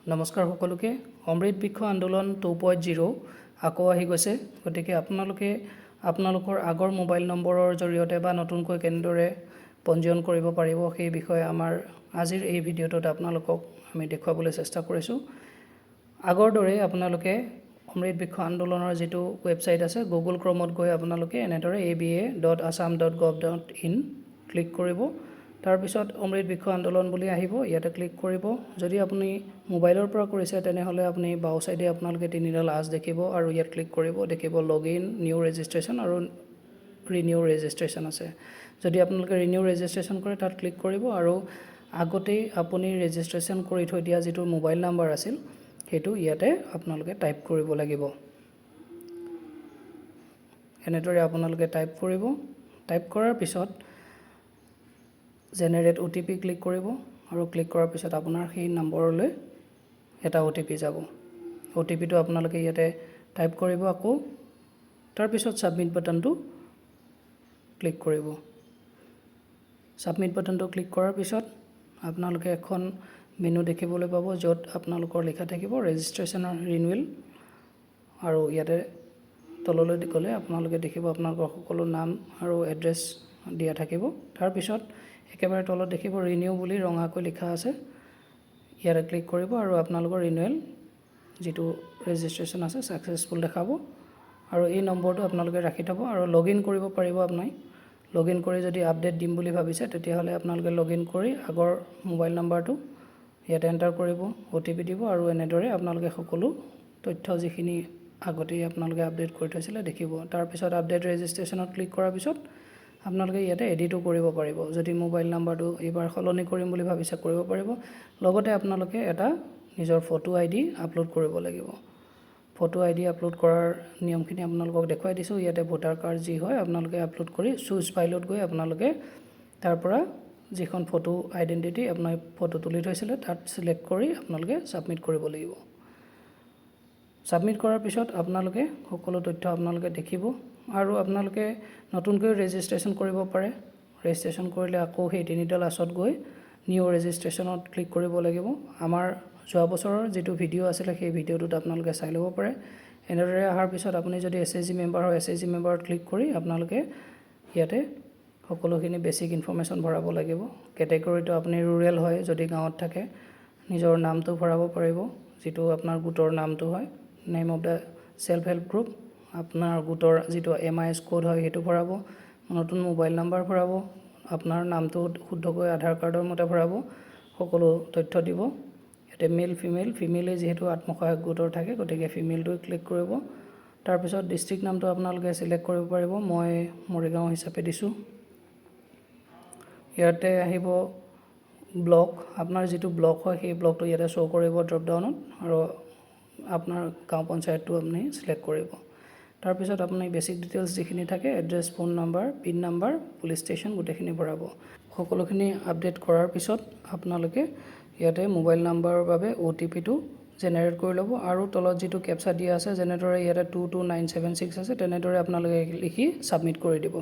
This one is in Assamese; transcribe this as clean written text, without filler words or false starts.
নমস্কাৰ সকলোকে অমৃত বৃক্ষ আন্দোলন 2.0 আকৌ আহি গৈছে গতিকে আপোনালোকৰ আগৰ মোবাইল নম্বৰৰ জৰিয়তে বা নতুনকৈ কেনেদৰে পঞ্জীয়ন কৰিব পাৰিব সেই বিষয়ে আমাৰ আজিৰ এই ভিডিঅ'টোত আপোনালোকক আমি দেখুৱাবলৈ চেষ্টা কৰিছোঁ আগৰ দৰে আপোনালোকে অমৃত বৃক্ষ আন্দোলনৰ যেটো ওয়েবসাইট আছে গুগল ক্ৰমত গৈ আপোনালোকে এনেদৰে aba.assam.gov.in ক্লিক কৰিব তাৰ পিছত অমৃত বৃক্ষ আন্দোলন বুলি আহিব ইয়াতে ক্লিক কৰিব যদি আপুনি মোবাইলৰ পৰা কৰিছে তেনেহলে আপুনি বাও সাইডে আপোনালোকে তিনিডাল আজ দেখিব আৰু ইয়াত ক্লিক কৰিব দেখিব লগইন নিউ ৰেজিষ্ট্ৰেচন আৰু ৰিনিউ ৰেজিষ্ট্ৰেচন আছে যদি আপোনালোকে ৰিনিউ ৰেজিষ্ট্ৰেচন কৰে তাত ক্লিক কৰিব আৰু আগতে আপুনি ৰেজিষ্ট্ৰেচন কৰি থৈ দিয়া যেটো মোবাইল নাম্বাৰ আছিল হেতু ইয়াতে আপোনালোকে টাইপ কৰিব লাগিব এনেদৰে আপোনালোকে টাইপ কৰিব টাইপ কৰাৰ পিছত জেনাৰেট OTP ক্লিক কৰিব আৰু ক্লিক কৰাৰ পিছত আপোনাৰ সেই নম্বৰলৈ এটা OTP যাব OTP টো আপোনালোকে ইয়াতে টাইপ কৰিব আকৌ তাৰ পিছত সাবমিট বাটনটো ক্লিক কৰিব সাবমিট বাটনটো ক্লিক কৰাৰ পিছত আপোনালোকে এখন মেনু দেখিবলৈ পাব যত আপোনালোকৰ লিখা থাকিব ৰেজিষ্ট্ৰেচন আৰু ৰিনিউৱেল আৰু ইয়াতে তললৈ গলে আপোনালোকে দেখিব আপোনালোকৰ সকলো নাম আৰু এড্ৰেছ দিয়া থাকিব তাৰ পিছত একেবাৰে তলত দেখিব ৰিনিউ বুলি ৰঙাকৈ লিখা আছে ইয়াৰে ক্লিক কৰিব আৰু আপোনালোকৰ ৰিনিউৱেল যেটো ৰেজিষ্ট্ৰেচন আছে সাকসেসফুল দেখাব আৰু এই নম্বৰটো আপোনালোকে ৰাখি থব আৰু লগইন কৰিব পাৰিব আপুনি লগইন কৰি যদি আপডেট দিম বুলি ভাবিছে তেতিয়াহলে আপোনালোকে লগইন কৰি আগৰ মোবাইল নাম্বাৰটো ইয়াতে এন্টাৰ কৰিব OTP দিব আৰু এনেদৰে আপোনালোকে সকলো তথ্য যিখিনি আগতে আপোনালোকে আপডেট কৰি থৈছিলে দেখিব তাৰ পিছত আপডেট ৰেজিষ্ট্ৰেচনত ক্লিক কৰাৰ পিছত আপোনালোকে ইয়াতে এডিটো কৰিব পাৰিব যদি মোবাইল নাম্বাৰটো এবাৰ সলনি কৰিম বুলি ভাবিছে কৰিব পাৰিব লগতে আপোনালোকে এটা নিজৰ ফটো আইডি আপলোড কৰিব লাগিব ফটো আইডি আপলোড কৰাৰ নিয়মখিনি আপোনালোকক দেখুৱাই দিছো ইয়াতে ভোটাৰ কাৰ্ড যি হয় আপোনালোকে আপলোড কৰি চুজ ফাইলত গৈ আপোনালোকে তাৰ পৰা যিখন ফটো আইডেন্টিটি আপোনাৰ ফটো তুলি থৈছিলে তাত সিলেক্ট কৰি আপোনালোকে সাবমিট কৰিব লাগিব সাবমিট কৰাৰ পিছত আপোনালোকে সকলো তথ্য আপোনালোকে দেখিব আৰু আপোনালোকে নতুনকৈ ৰেজিষ্ট্ৰেচন কৰিব পাৰে ৰেজিষ্ট্ৰেচন কৰিলে আকৌ সেই তিনিডাল আছত গৈ নিউ ৰেজিষ্ট্ৰেচনত ক্লিক কৰিব লাগিব আমাৰ যোৱা বছৰৰ যেটো ভিডিও আছিল সেই ভিডিওটোত আপোনালোকে চাই ল'ব পাৰে এনেদৰে আহাৰ পিছত আপুনি যদি SHG মেম্বাৰ হয় SHG মেম্বাৰত ক্লিক কৰি আপোনালোকে ইয়াতে সকলোখিনি বেসিক ইনফৰমেশন ভৰাব লাগিব ক্যাটাগৰীটো আপুনি ৰুৰেল হয় যদি গাঁৱত থাকে নিজৰ নামটো ভৰাব পাৰিব যেটো আপোনাৰ গোটৰ নামটো হয় name of the self help group আপোনাৰ গোটৰ যেটো MIS কোড হয় হেতু ভৰাব নতুন মোবাইল নাম্বাৰ ভৰাব আপোনাৰ নামটো শুদ্ধকৈ আধাৰ কাৰ্ডৰ মতে ভৰাব সকলো তথ্য দিব এতে মেল ফিমেলে যেহেতু আত্মসহায়ক গোটৰ থাকে গতিকে ফিমেলটো ক্লিক কৰিব তাৰ পিছত ডিস্ট্ৰিক্ট নামটো আপোনালোকে সিলেক্ট কৰিব পাৰিব মই মৰিগাঁও হিচাপে দিছো ইয়াতে আহিব ব্লক আপোনাৰ যেটো ব্লক হয় সেই ব্লকটো ইয়াতে শো কৰিব ড্ৰপ ডাউনত আৰু আপোনাৰ গাঁও পঞ্চায়তটো আপুনি সিলেক্ট কৰিব তাৰ পিছত আপুনি বেসিক ডিটেইলছ যিখিনি থাকে address phone number pin number police station গোটেইখিনি ভৰাব সকলোখিনি আপডেট কৰাৰ পিছত আপোনালোকে ইয়াতে মোবাইল নাম্বাৰৰ বাবে OTP টো জেনাৰেট কৰি ল'ব আৰু তলত যেটো ক্যাপচা দিয়া আছে জেনেৰেটৰে ইয়াতে 22976 আছে তেনেদৰে আপোনালোকে লিখি সাবমিট কৰি দিব